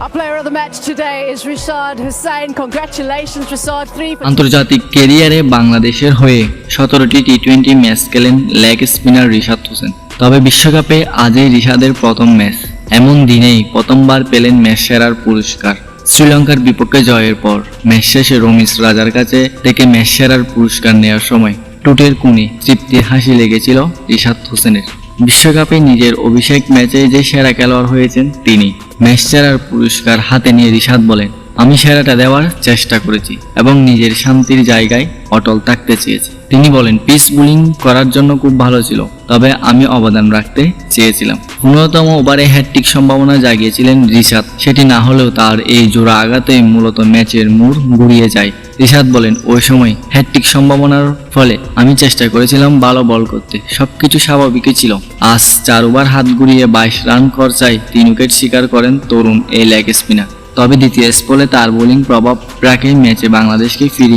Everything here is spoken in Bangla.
Our player of the match today is Rishad Hussain. Congratulations, Rishad. 3 for আন্তর্জাতিক ক্যারিয়ারে বাংলাদেশের হয়ে 17টি টি-20 ম্যাচ খেলেন লেগ স্পিনার রিশাদ হোসেন। তবে বিশ্বকাপে আজই রিশাদের প্রথম ম্যাচ। এমন দিনেই প্রথমবার পেলেন ম্যাচ সেরার পুরস্কার। শ্রীলঙ্কার বিপক্ষে জয়ের পর ম্যাচ শেষে রমিজ রাজার কাছে থেকে ম্যাচ সেরার পুরস্কার নেওয়ার সময় টুটের কোণে তৃপ্তির হাসি লেগেছিল রিশাদ হোসেনের। বিশ্বকাপে নিজের অভিষেক ম্যাচে যে সেরা খেলোয়াড় হয়েছেন তিনি। ম্যাচ সেরার পুরস্কার হাতে নিয়ে রিশাদ বলেন, আমি সেরাটা দেওয়ার চেষ্টা করেছি এবং নিজের শান্তির জায়গায় অটল থাকতে চেয়েছি। তিনি বলেন, পিস বোলিং করার জন্য খুব ভালো ছিল, তবে আমি অবদান রাখতে চেয়েছিলাম। 15তম ওভারে হ্যাটট্রিক সম্ভাবনা জাগিয়েছিলেন রিশাদ। সেটি না হলেও তার এই জোড়া আঘাতে মূলত ম্যাচের মোড় ঘুরিয়ে যায়। রিশাদ বলেন, ওই সময় হ্যাটট্রিক সম্ভাবনার ফলে আমি চেষ্টা করেছিলাম ভালো বল করতে, সবকিছু স্বাভাবিকই ছিল। আজ 4 ওভার হাত ঘুরিয়ে 22 রান খরচায় 3 উইকেট শিকার করেন তরুণ এই লেগ স্পিনার। তবে দ্বিতীয় স্পেলে তার বোলিং প্রভাব রাখে ম্যাচে বাংলাদেশকে ফিরিয়ে